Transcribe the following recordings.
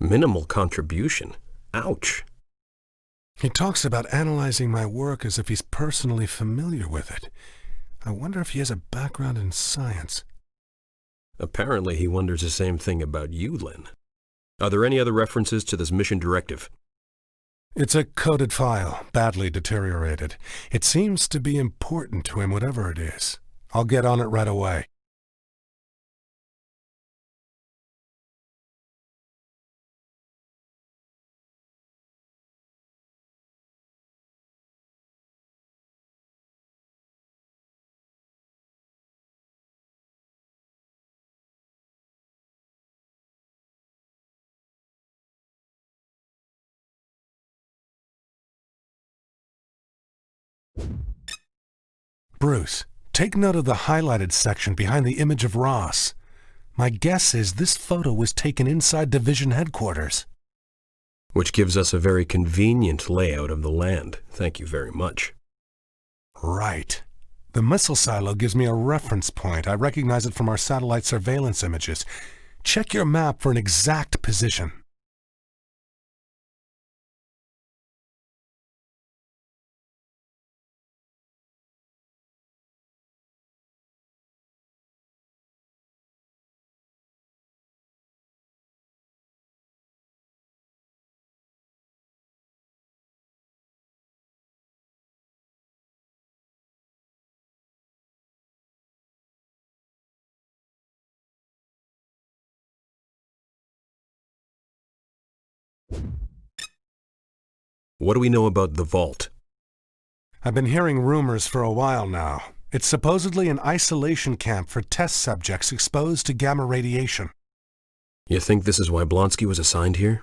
Minimal contribution? Ouch. He talks about analyzing my work as if he's personally familiar with it. I wonder if he has a background in science. Apparently he wonders the same thing about you, Lin. Are there any other references to this mission directive? It's a coded file, badly deteriorated. It seems to be important to him, whatever it is. I'll get on it right away. Bruce, take note of the highlighted section behind the image of Ross. My guess is this photo was taken inside Division headquarters. Which gives us a very convenient layout of the land. Thank you very much. Right. The missile silo gives me a reference point. I recognize it from our satellite surveillance images. Check your map for an exact position. What do we know about the vault? I've been hearing rumors for a while now. It's supposedly an isolation camp for test subjects exposed to gamma radiation. You think this is why Blonsky was assigned here?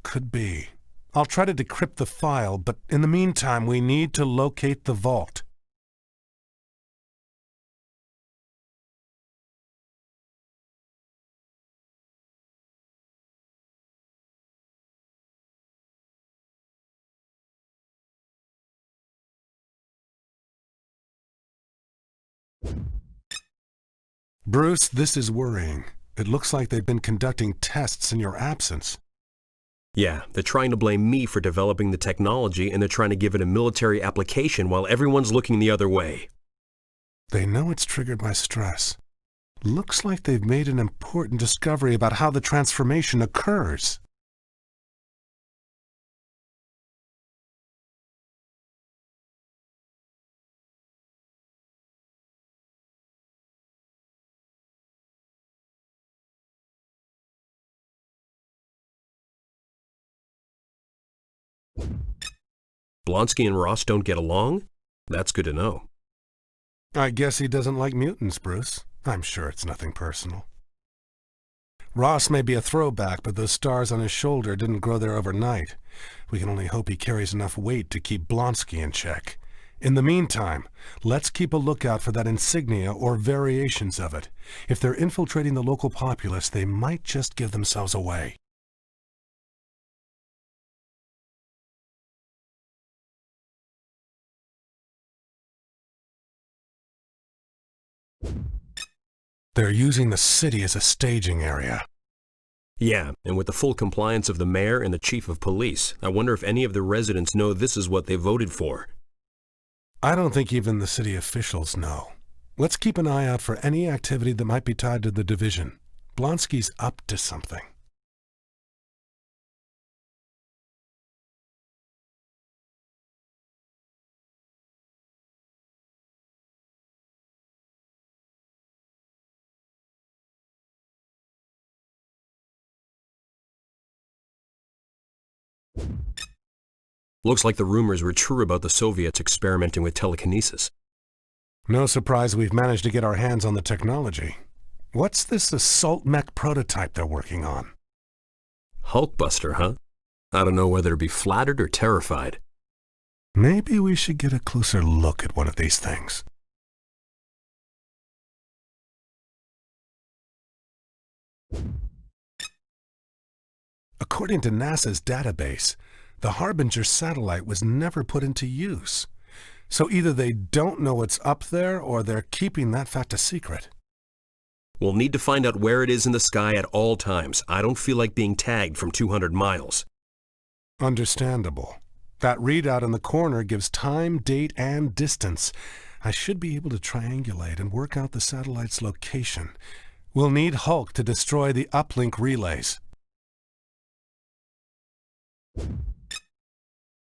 Could be. I'll try to decrypt the file, but in the meantime, we need to locate the vault. Bruce, this is worrying. It looks like they've been conducting tests in your absence. Yeah, they're trying to blame me for developing the technology, and they're trying to give it a military application while everyone's looking the other way. They know it's triggered by stress. Looks like they've made an important discovery about how the transformation occurs. Blonsky and Ross don't get along? That's good to know. I guess he doesn't like mutants, Bruce. I'm sure it's nothing personal. Ross may be a throwback, but those stars on his shoulder didn't grow there overnight. We can only hope he carries enough weight to keep Blonsky in check. In the meantime, let's keep a lookout for that insignia or variations of it. If they're infiltrating the local populace, they might just give themselves away. They're using the city as a staging area. Yeah, and with the full compliance of the mayor and the chief of police, I wonder if any of the residents know this is what they voted for. I don't think even the city officials know. Let's keep an eye out for any activity that might be tied to the division. Blonsky's up to something. Looks like the rumors were true about the Soviets experimenting with telekinesis. No surprise we've managed to get our hands on the technology. What's this assault mech prototype they're working on? Hulkbuster, huh? I don't know whether to be flattered or terrified. Maybe we should get a closer look at one of these things. According to NASA's database, the Harbinger satellite was never put into use. So either they don't know what's up there or they're keeping that fact a secret. We'll need to find out where it is in the sky at all times. I don't feel like being tagged from 200 miles. Understandable. That readout in the corner gives time, date, and distance. I should be able to triangulate and work out the satellite's location. We'll need Hulk to destroy the uplink relays.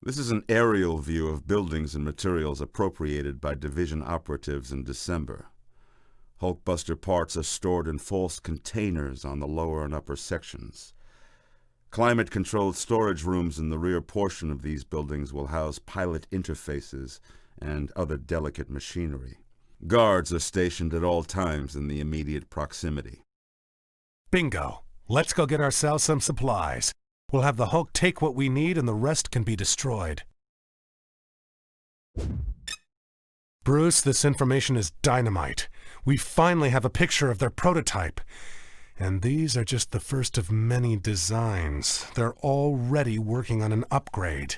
This is an aerial view of buildings and materials appropriated by division operatives in December. Hulkbuster parts are stored in false containers on the lower and upper sections. Climate-controlled storage rooms in the rear portion of these buildings will house pilot interfaces and other delicate machinery. Guards are stationed at all times in the immediate proximity. Bingo. Let's go get ourselves some supplies. We'll have the Hulk take what we need and the rest can be destroyed. Bruce, this information is dynamite. We finally have a picture of their prototype. And these are just the first of many designs. They're already working on an upgrade.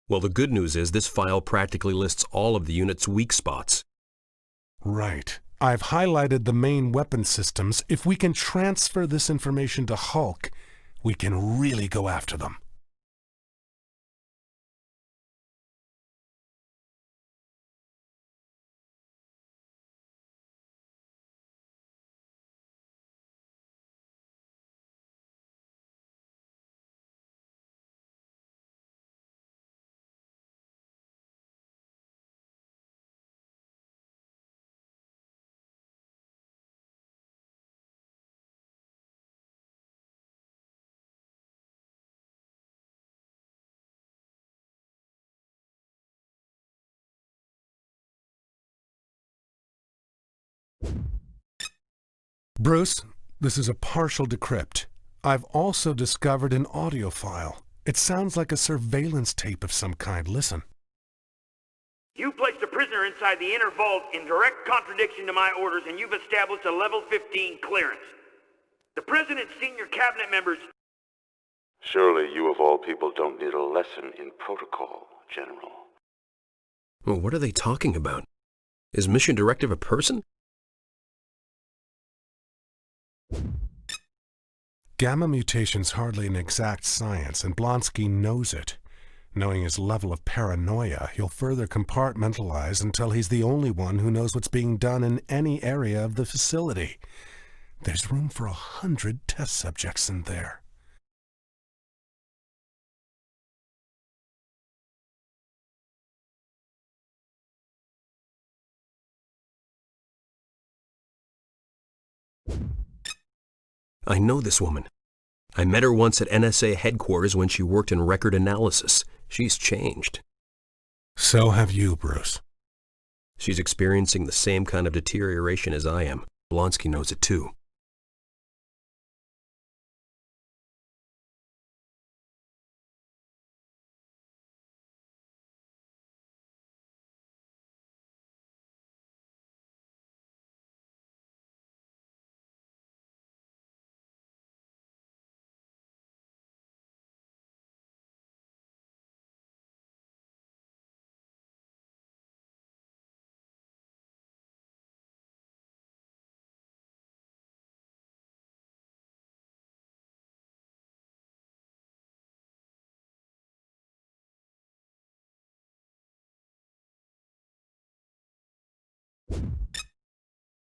Well, the good news is this file practically lists all of the unit's weak spots. Right. I've highlighted the main weapon systems. If we can transfer this information to Hulk, we can really go after them. Bruce, this is a partial decrypt. I've also discovered an audio file. It sounds like a surveillance tape of some kind. Listen. You placed a prisoner inside the inner vault in direct contradiction to my orders, and you've established a level 15 clearance. The President's senior cabinet members... Surely you of all people don't need a lesson in protocol, General. Well, what are they talking about? Is Mission Directive a person? Gamma mutation's hardly an exact science, and Blonsky knows it. Knowing his level of paranoia, he'll further compartmentalize until he's the only one who knows what's being done in any area of the facility. There's room for 100 test subjects in there. I know this woman. I met her once at NSA headquarters when she worked in record analysis. She's changed. So have you, Bruce. She's experiencing the same kind of deterioration as I am. Blonsky knows it too.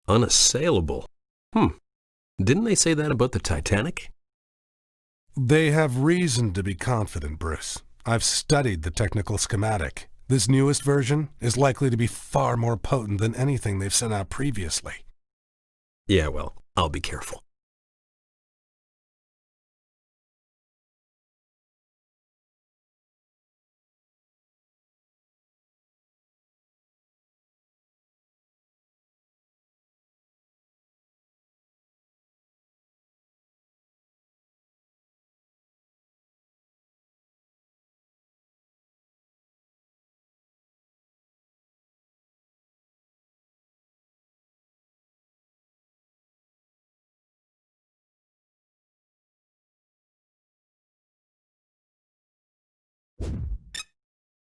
Unassailable. Didn't they say that about the Titanic? They have reason to be confident, Bruce. I've studied the technical schematic. This newest version is likely to be far more potent than anything they've sent out previously. Yeah, well, I'll be careful.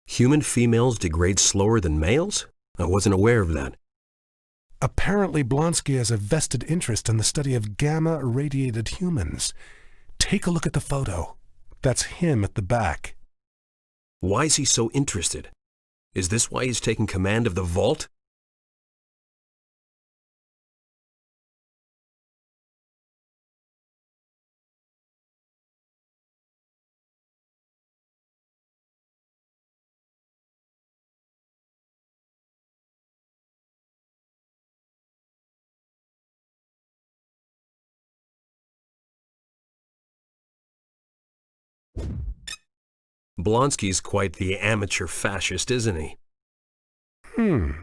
Human females degrade slower than males? I wasn't aware of that. Apparently, Blonsky has a vested interest in the study of gamma-irradiated humans. Take a look at the photo. That's him at the back. Why is he so interested? Is this why he's taking command of the vault? Blonsky's quite the amateur fascist, isn't he?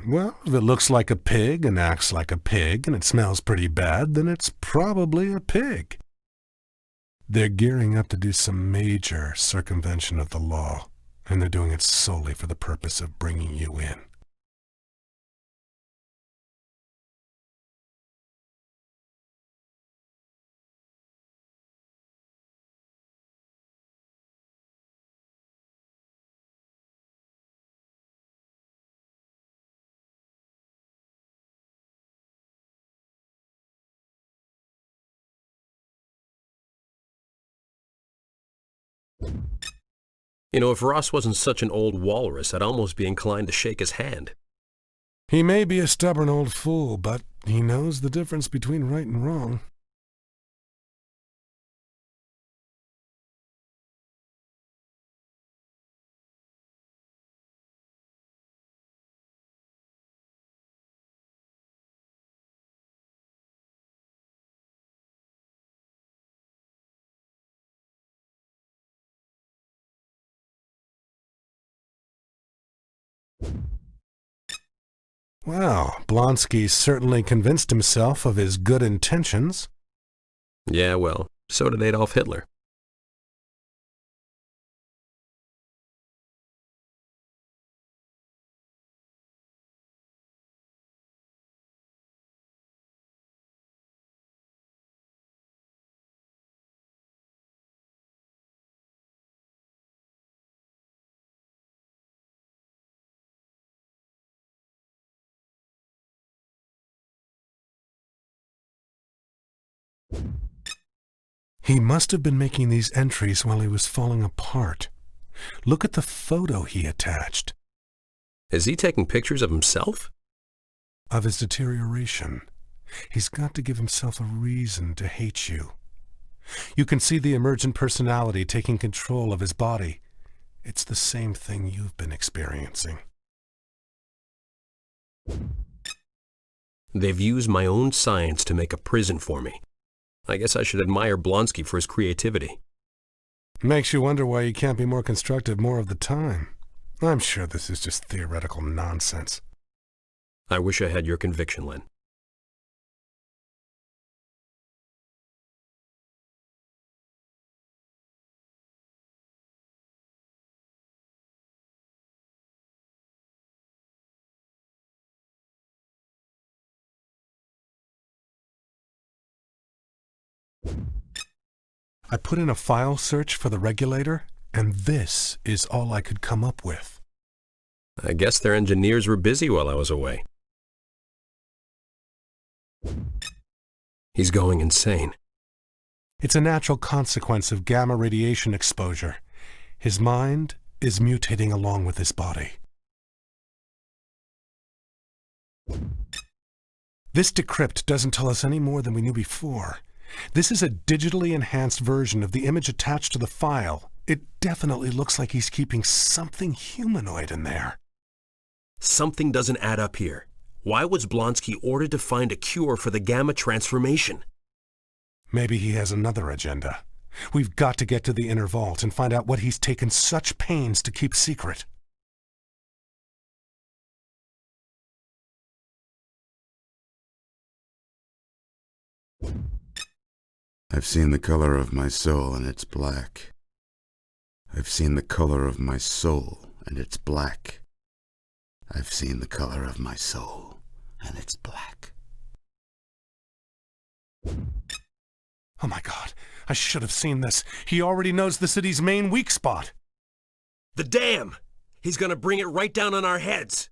Well, if it looks like a pig and acts like a pig and it smells pretty bad, then it's probably a pig. They're gearing up to do some major circumvention of the law, and they're doing it solely for the purpose of bringing you in. You know, if Ross wasn't such an old walrus, I'd almost be inclined to shake his hand. He may be a stubborn old fool, but he knows the difference between right and wrong. Well, Blonsky certainly convinced himself of his good intentions. Yeah, well, so did Adolf Hitler. He must have been making these entries while he was falling apart. Look at the photo he attached. Is he taking pictures of himself? Of his deterioration. He's got to give himself a reason to hate you. You can see the emergent personality taking control of his body. It's the same thing you've been experiencing. They've used my own science to make a prison for me. I guess I should admire Blonsky for his creativity. Makes you wonder why he can't be more constructive more of the time. I'm sure this is just theoretical nonsense. I wish I had your conviction, Len. I put in a file search for the regulator, and this is all I could come up with. I guess their engineers were busy while I was away. He's going insane. It's a natural consequence of gamma radiation exposure. His mind is mutating along with his body. This decrypt doesn't tell us any more than we knew before. This is a digitally enhanced version of the image attached to the file. It definitely looks like he's keeping something humanoid in there. Something doesn't add up here. Why was Blonsky ordered to find a cure for the gamma transformation? Maybe he has another agenda. We've got to get to the inner vault and find out what he's taken such pains to keep secret. I've seen the color of my soul, and it's black. I've seen the color of my soul, and it's black. I've seen the color of my soul, and it's black. Oh my God, I should have seen this. He already knows the city's main weak spot. The dam! He's gonna bring it right down on our heads!